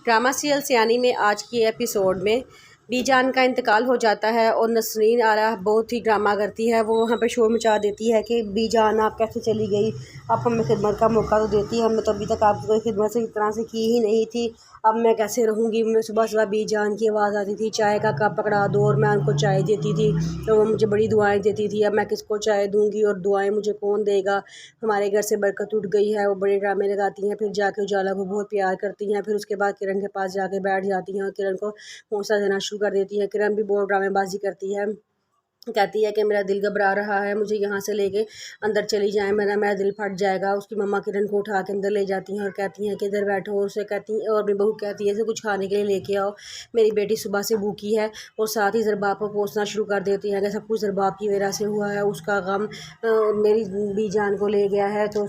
Drama serial सियानी में आज की एपिसोड में बीजान का इंतकाल हो जाता है और नसरीन आरा बहुत ही ड्रामा करती है। वो वहाँ पे शोर मचा देती है कि बीजान आप कैसे चली गई, आप हमें खिदमत का मौका तो देती है, हमने तो अभी तक आपकी कोई खिदमत से इस तरह से की ही नहीं थी, अब मैं कैसे रहूँगी। मैं सुबह सुबह बीजान की आवाज़ आती थी चाय का कप पकड़ा दो और मैं उनको चाय देती थी, तो वो मुझे बड़ी दुआएं देती थी। अब मैं किसको चाय दूँगी और दुआएं मुझे कौन देगा, हमारे घर से बरकत उठ गई है। वो बड़े ड्रामे लगाती हैं, फिर जाके उजाला को बहुत प्यार करती हैं, फिर उसके बाद किरण के पास जाके बैठ जाती हैं और किरण को हौसला देना शुरू कर देती है। किरण भी बहुत ड्रामेबाजी करती है, कहती है कि मेरा दिल घबरा रहा है, मुझे यहाँ से लेके अंदर चली जाए, मेरा दिल फट जाएगा। उसकी मम्मा किरण को उठा के अंदर ले जाती हैं और कहती हैं कि इधर बैठो। उसे कहती हैं और अपनी बहू कहती है इसे कुछ खाने के लिए लेके आओ, मेरी बेटी सुबह से भूखी है। और साथ ही ज़रबाब को कोसना शुरू कर देती हैं कि सब कुछ ज़रबाब की वजह से हुआ है, उसका गम मेरी बीजान को ले गया है। तो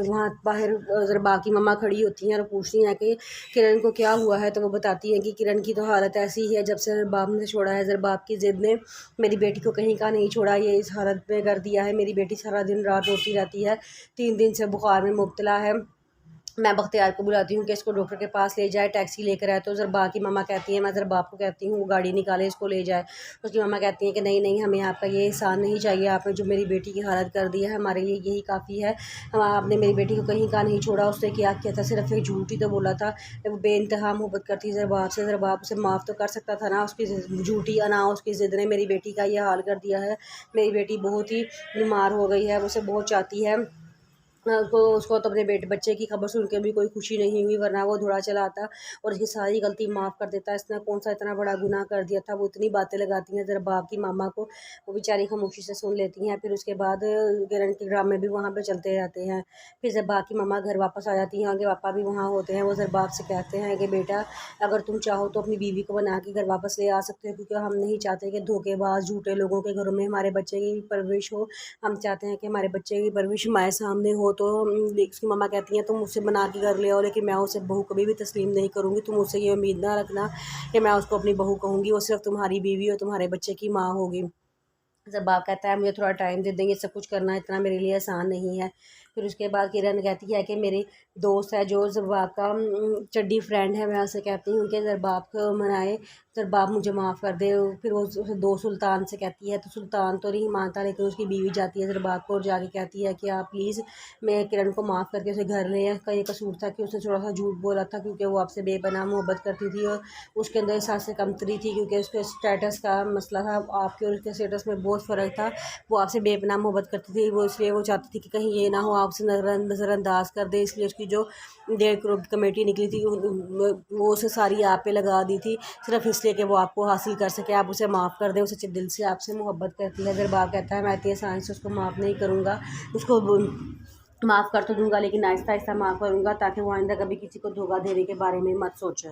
वहाँ बाहर ज़रबाब की मम्मा खड़ी होती हैं और पूछती हैं कि किरण को क्या हुआ है, तो वो बताती हैं कि किरण की तो हालत ऐसी ही है, जब से ज़रबाब ने छोड़ा है, ज़रबाब की ज़िद ने मेरी बेटी को कहीं का नहीं छोड़ा, ये इस हालत में कर दिया है। मेरी बेटी सारा दिन रात रोती रहती है, 3 दिन से बुखार में मुब्तला है। मैं बख्तियार को बुलाती हूँ कि इसको डॉक्टर के पास ले जाए, टैक्सी लेकर आए। तो ज़रबाब की मम्मा कहती है, मैं ज़रबाब को कहती हूँ वो गाड़ी निकाले इसको ले जाए। उसकी मम्मा कहती है कि नहीं नहीं, हमें आपका ये एहसान नहीं चाहिए, आपने जो मेरी बेटी की हालत कर दी है हमारे लिए यही काफ़ी है। हम आपने मेरी बेटी को कहीं का नहीं छोड़ा, उसने क्या किया था, सिर्फ एक झूठ ही तो बोला था। वो बेइंतहा मोहब्बत करती है ज़रबाब से, ज़रबाब उसे माफ़ तो कर सकता था ना, उसकी झूठी अना उसकी ज़िद ने मेरी बेटी का ये हाल कर दिया है। मेरी बेटी बहुत ही बीमार हो गई है, वो उसे बहुत चाहती है। उसको तो अपने बच्चे की खबर सुन के भी कोई खुशी नहीं हुई, वरना वो दौड़ा चला आता और इसकी सारी गलती माफ़ कर देता। इसने कौन सा इतना बड़ा गुनाह कर दिया था। वो इतनी बातें लगाती हैं ज़रबाब की मामा को, वो बेचारी खामोशी से सुन लेती हैं। फिर उसके बाद किरण के ड्रामे भी वहाँ पे चलते रहते हैं। फिर ज़रबाब की मामा घर वापस आ जाती हैं, आगे पापा भी वहाँ होते हैं। वो ज़रबाब से कहते हैं कि बेटा अगर तुम चाहो तो अपनी बीवी को बना के घर वापस ले आ सकते हो, क्योंकि हम नहीं चाहते कि धोखेबाज झूठे लोगों के घरों में हमारे बच्चे की परवरिश हो। हम चाहते हैं कि हमारे बच्चे की परवरिश हमारे सामने हो। तो उसकी मम्मा कहती हैं तुम मुझसे बना के घर ले आओ, लेकिन मैं उसे बहू कभी भी तस्लीम नहीं करूँगी। तुम मुझसे ये उम्मीद ना रखना कि मैं उसको अपनी बहू कहूँगी, वो सिर्फ तुम्हारी बीवी और तुम्हारे बच्चे की माँ होगी। ज़रबाब कहता है मुझे थोड़ा टाइम दे देंगे, सब कुछ करना इतना मेरे लिए आसान नहीं है। फिर उसके बाद किरण कहती है कि मेरी दोस्त है जो ज़रबाब का चड्डी फ्रेंड है, मैं उसे कहती हूँ कि ज़रबाब को मनाए, ज़रबाब मुझे माफ़ कर दे। फिर वो उसे दो सुल्तान से कहती है, तो सुल्तान तो नहीं मानता, लेकिन उसकी बीवी जाती है ज़रबाब को और जाके कहती है कि आप प्लीज़ मैं किरण को माफ़ करके उसे घर ले आए। का ये कसूर था कि उसने थोड़ा सा झूठ बोला था, क्योंकि वो आपसे बेपनाह मोहब्बत करती थी और उसके अंदर एहसास कमतरी थी, क्योंकि उसके स्टेटस का मसला था। आपके और उसके स्टेटस में बहुत फ़र्क था। वो आपसे बेपनाह मोहब्बत करती थी, वो इसलिए वो चाहती थी कि कहीं ये ना हो आपसे नज़रअंदाज कर दे, इसलिए उसकी जो 1.5 करोड़ की कमेटी निकली थी वो उसे सारी आप पे लगा दी थी, सिर्फ इसलिए कि वो आपको हासिल कर सके। आप उसे माफ़ कर दें, उसे सच्चे दिल से आपसे मोहब्बत करती है। ज़रबाब कहता है मैं इतनी आसानी से उसको माफ़ नहीं करूँगा, उसको माफ़ कर तो दूँगा लेकिन आहिस्ता आहिस्ता माफ़ करूँगा, ताकि वो आइंदा कभी किसी को धोखा देने के बारे में मत सोचे।